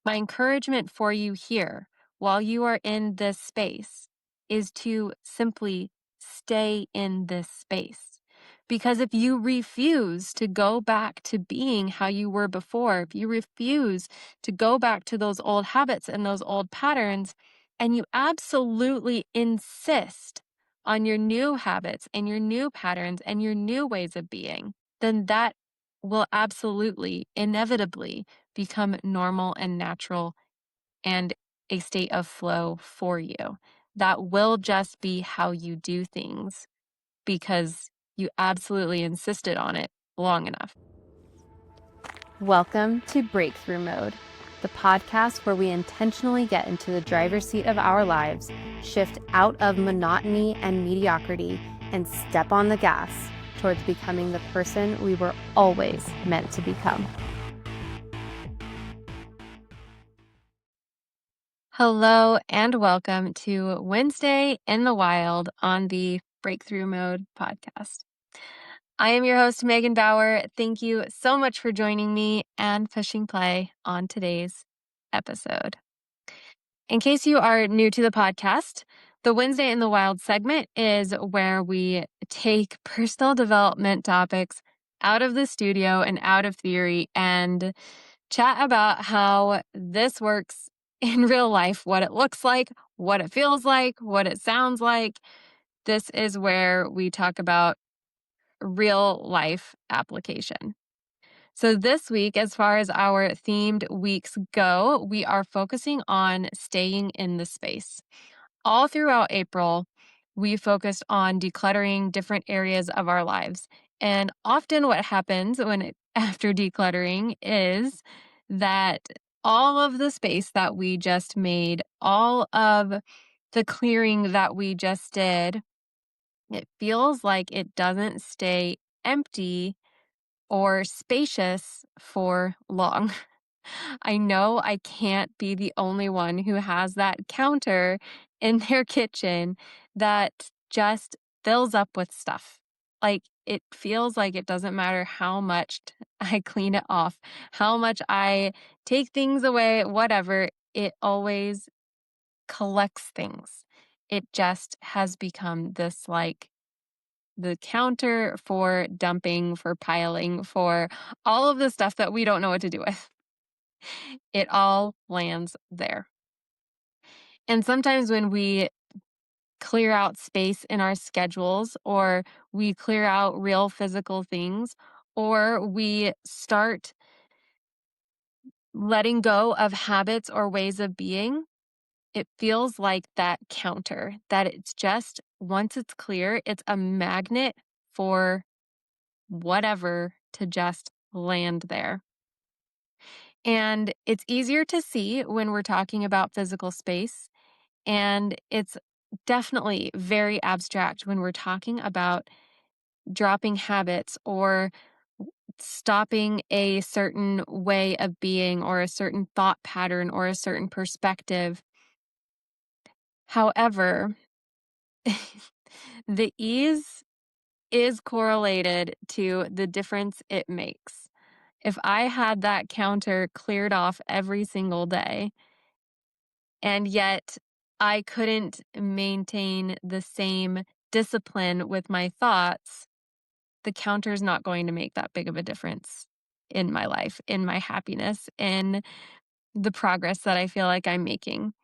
My encouragement for you here while you are in this space is to simply stay in this space. Because if you refuse to go back to being how you were before, if you refuse to go back to those old habits and those old patterns, and you absolutely insist on your new habits and your new patterns and your new ways of being, then that will absolutely, inevitably become normal and natural and a state of flow for you. That will just be how you do things because you absolutely insisted on it long enough. Welcome to Breakthrough Mode, the podcast where we intentionally get into the driver's seat of our lives, shift out of monotony and mediocrity, and step on the gas towards becoming the person we were always meant to become. Hello and welcome to Wednesday in the Wild on the Breakthrough Mode podcast. I am your host, Megan Bauer. Thank you so much for joining me and pushing play on today's episode. In case you are new to the podcast, the Wednesday in the Wild segment is where we take personal development topics out of the studio and out of theory and chat about how this works in real life, what it looks like, what it feels like, what it sounds like. This is where we talk about real life application. So, this week, as far as our themed weeks go, we are focusing on staying in the space. All throughout April, we focused on decluttering different areas of our lives. And often, what happens after decluttering is that all of the space that we just made, all of the clearing that we just did, it feels like it doesn't stay empty or spacious for long. I know I can't be the only one who has that counter in their kitchen that just fills up with stuff. Like it feels like it doesn't matter how much I clean it off, how much I take things away, whatever, it always collects things. It just has become this like the counter for dumping, for piling, for all of the stuff that we don't know what to do with. It all lands there. And sometimes when we clear out space in our schedules, or we clear out real physical things, or we start letting go of habits or ways of being, it feels like that counter, that it's just, once it's clear, it's a magnet for whatever to just land there. And it's easier to see when we're talking about physical space. And it's definitely very abstract when we're talking about dropping habits or stopping a certain way of being or a certain thought pattern or a certain perspective. However, the ease is correlated to the difference it makes. If I had that counter cleared off every single day, and yet I couldn't maintain the same discipline with my thoughts, the counter's not going to make that big of a difference in my life, in my happiness, in the progress that I feel like I'm making.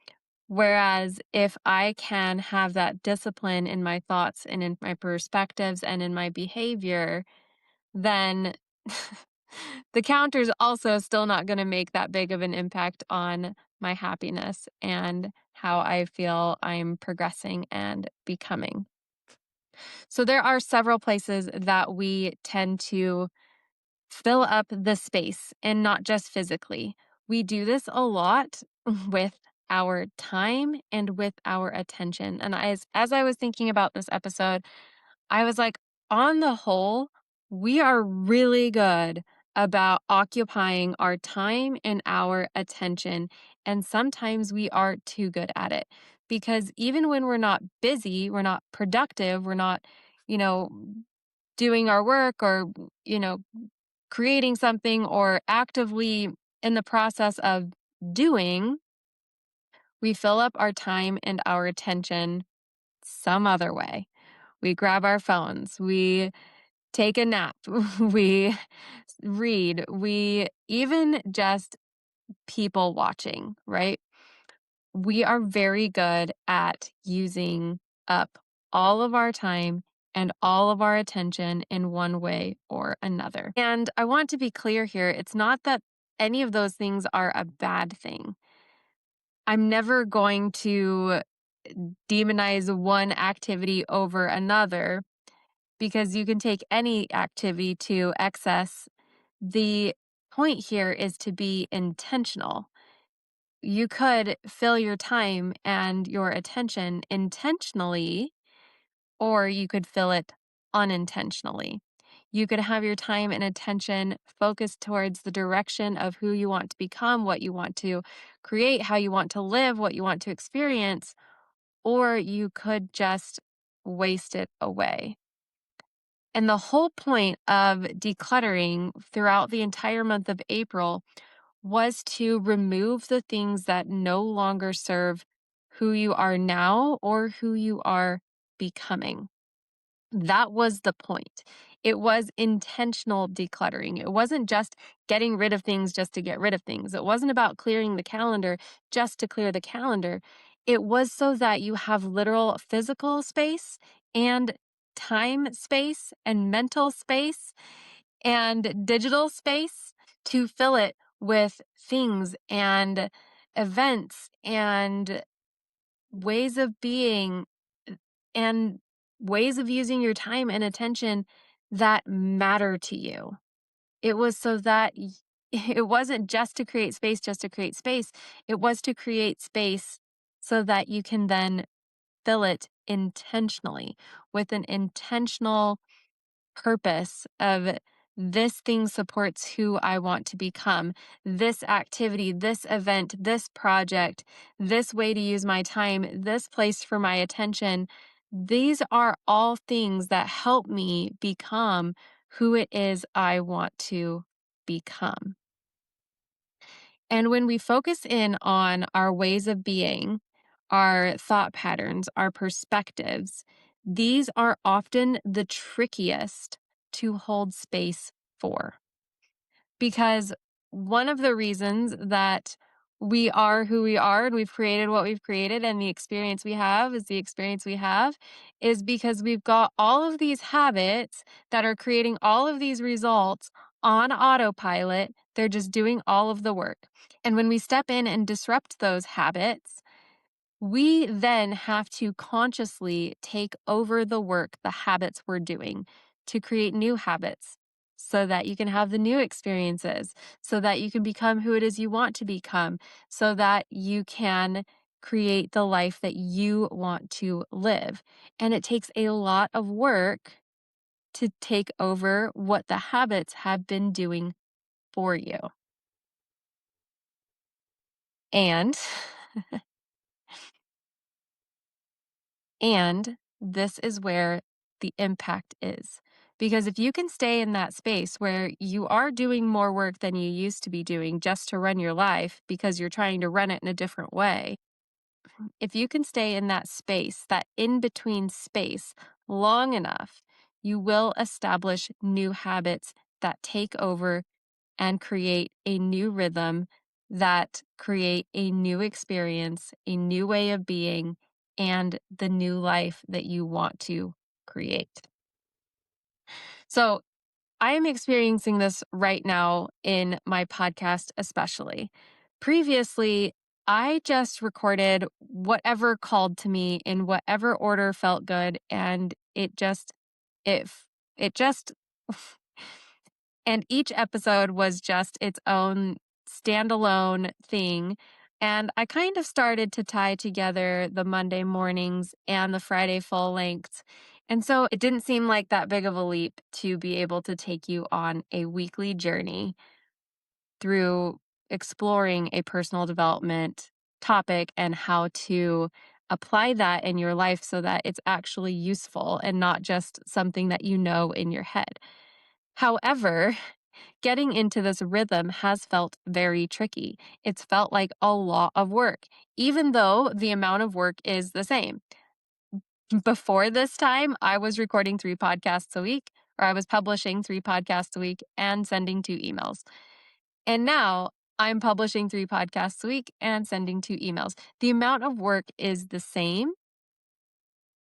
Whereas if I can have that discipline in my thoughts and in my perspectives and in my behavior, then the counter's also still not going to make that big of an impact on my happiness and how I feel I'm progressing and becoming. So there are several places that we tend to fill up the space and not just physically. We do this a lot with our time and with our attention. And as I was thinking about this episode, I was like, on the whole, we are really good about occupying our time and our attention. And sometimes we are too good at it because even when we're not busy, we're not productive, we're not, you know, doing our work or, you know, creating something or actively in the process of doing, we fill up our time and our attention some other way. We grab our phones, we take a nap, we read, we even just people watching, right? We are very good at using up all of our time and all of our attention in one way or another. And I want to be clear here, it's not that any of those things are a bad thing. I'm never going to demonize one activity over another because you can take any activity to excess. The point here is to be intentional. You could fill your time and your attention intentionally, or you could fill it unintentionally. You could have your time and attention focused towards the direction of who you want to become, what you want to create, how you want to live, what you want to experience, or you could just waste it away. And the whole point of decluttering throughout the entire month of April was to remove the things that no longer serve who you are now or who you are becoming. That was the point. It was intentional decluttering. It wasn't just getting rid of things just to get rid of things. It wasn't about clearing the calendar just to clear the calendar. It was so that you have literal physical space and time space and mental space and digital space to fill it with things and events and ways of being and ways of using your time and attention that matter to you. It was so that it wasn't just to create space, just to create space. It was to create space so that you can then fill it intentionally with an intentional purpose of this thing supports who I want to become. This activity, this event, this project, this way to use my time, this place for my attention. These are all things that help me become who it is I want to become. And when we focus in on our ways of being, our thought patterns, our perspectives, these are often the trickiest to hold space for. Because one of the reasons that we are who we are and we've created what we've created and the experience we have is the experience we have is because we've got all of these habits that are creating all of these results on autopilot. They're just doing all of the work. And when we step in and disrupt those habits, we then have to consciously take over the work, the habits we're doing to create new habits so that you can have the new experiences, so that you can become who it is you want to become, so that you can create the life that you want to live. And it takes a lot of work to take over what the habits have been doing for you. And And this is where the impact is. Because if you can stay in that space where you are doing more work than you used to be doing just to run your life because you're trying to run it in a different way, if you can stay in that space, that in between space, long enough, you will establish new habits that take over and create a new rhythm that create a new experience, a new way of being, and the new life that you want to create. So, I am experiencing this right now in my podcast, especially. Previously, I just recorded whatever called to me in whatever order felt good, and it, it just, and each episode was just its own standalone thing. And I kind of started to tie together the Monday mornings and the Friday full lengths. And so it didn't seem like that big of a leap to be able to take you on a weekly journey through exploring a personal development topic and how to apply that in your life so that it's actually useful and not just something that you know in your head. However, Getting into this rhythm has felt very tricky. It's felt like a lot of work, even though the amount of work is the same. Before this time, I was recording 3 podcasts a week, or I was publishing 3 podcasts a week and sending 2 emails. And now I'm publishing 3 podcasts a week and sending 2 emails. The amount of work is the same,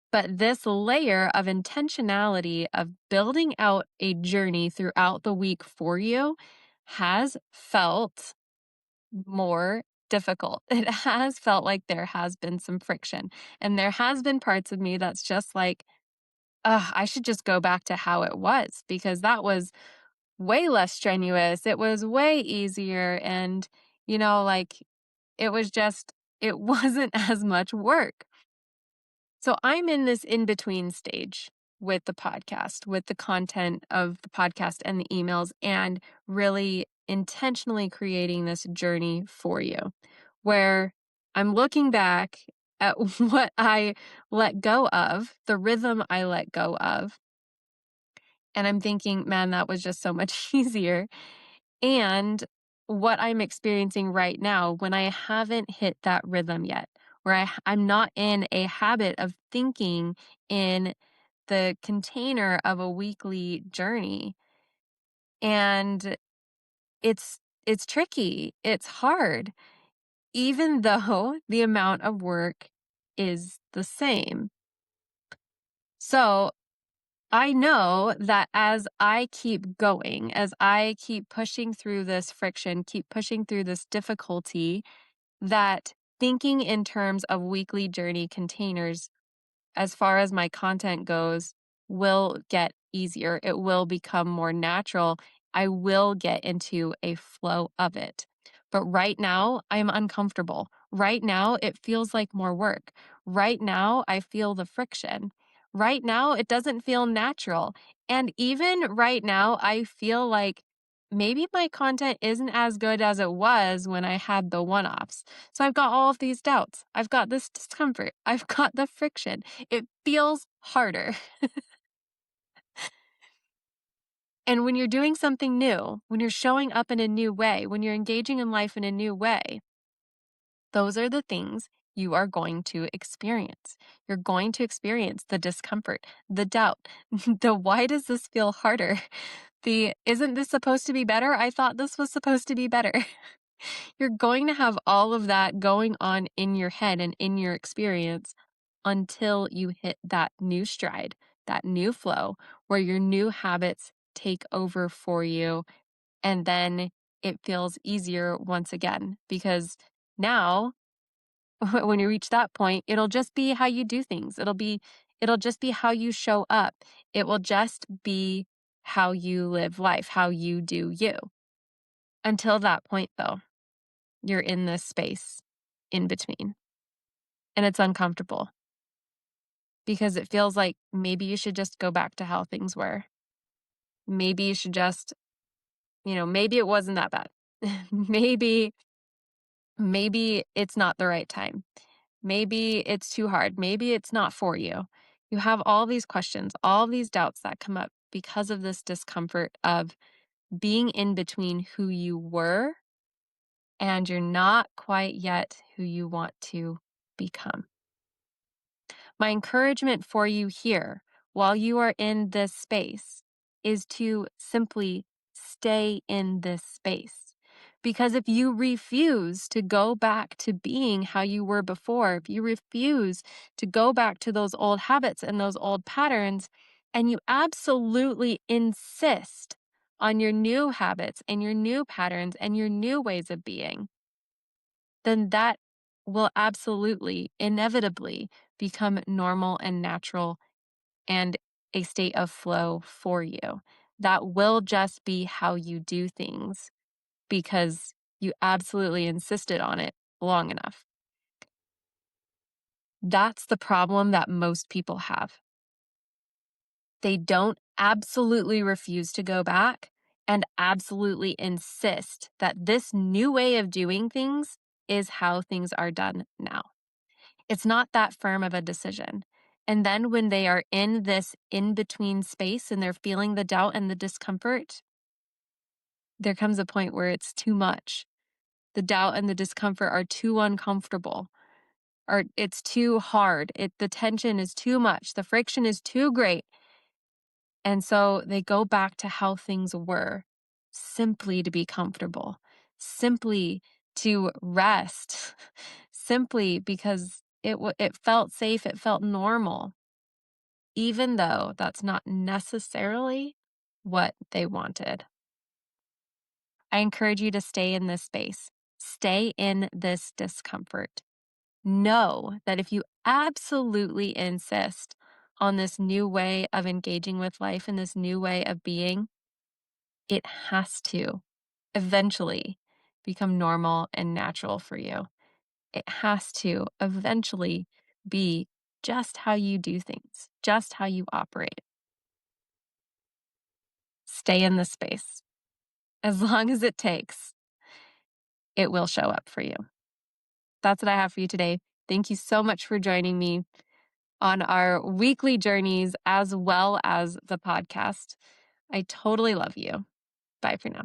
but this layer of intentionality of building out a journey throughout the week for you has felt more difficult. It has felt like there has been some friction. And there has been parts of me that's just like, ugh, I should just go back to how it was because that was way less strenuous. It was way easier. And, like it was just, it wasn't as much work. So I'm in this in between stage with the podcast, with the content of the podcast and the emails, and really intentionally creating this journey for you where I'm looking back at what I let go of, the rhythm I let go of. And I'm thinking, man, that was just so much easier. And what I'm experiencing right now when I haven't hit that rhythm yet, where I'm not in a habit of thinking in the container of a weekly journey. And it's tricky. It's hard, even though the amount of work is the same. So I know that as I keep going, as I keep pushing through this friction, keep pushing through this difficulty, that thinking in terms of weekly journey containers, as far as my content goes, will get easier. It will become more natural. I will get into a flow of it. But right now, I'm uncomfortable. Right now, it feels like more work. Right now, I feel the friction. Right now, it doesn't feel natural. And even right now, I feel like maybe my content isn't as good as it was when I had the one offs. So I've got all of these doubts. I've got this discomfort. I've got the friction. It feels harder. And when you're doing something new, when you're showing up in a new way, when you're engaging in life in a new way, those are the things you are going to experience. You're going to experience the discomfort, the doubt, the why does this feel harder? The isn't this supposed to be better? I thought this was supposed to be better. You're going to have all of that going on in your head and in your experience until you hit that new stride, that new flow where your new habits take over for you. And then it feels easier once again because now when you reach that point, it'll just be how you do things. It'll just be how you show up. It will just be how you live life, how you do you. Until that point though, you're in this space in between. And it's uncomfortable because it feels like maybe you should just go back to how things were. Maybe you should just, maybe it wasn't that bad. maybe maybe it's not the right time. Maybe it's too hard. Maybe it's not for you. You have all these questions, all these doubts that come up because of this discomfort of being in between who you were and you're not quite yet who you want to become. My encouragement for you here while you are in this space is to simply stay in this space. Because if you refuse to go back to being how you were before, if you refuse to go back to those old habits and those old patterns, and you absolutely insist on your new habits and your new patterns and your new ways of being, then that will absolutely, inevitably become normal and natural and a state of flow for you. That will just be how you do things because you absolutely insisted on it long enough. That's the problem that most people have. They don't absolutely refuse to go back and absolutely insist that this new way of doing things is how things are done now. It's not that firm of a decision. And then when they are in this in between space and they're feeling the doubt and the discomfort, there comes a point where it's too much. The doubt and the discomfort are too uncomfortable, or it's too hard. The tension is too much. The friction is too great. And so they go back to how things were, simply to be comfortable, simply to rest, simply because it felt safe, it felt normal, even though that's not necessarily what they wanted. I encourage you to stay in this space. Stay in this discomfort. Know that if you absolutely insist on this new way of engaging with life and this new way of being, it has to eventually become normal and natural for you. It has to eventually be just how you do things, just how you operate. Stay in the space. As long as it takes, it will show up for you. That's what I have for you today. Thank you so much for joining me on our weekly journeys as well as the podcast. I totally love you. Bye for now.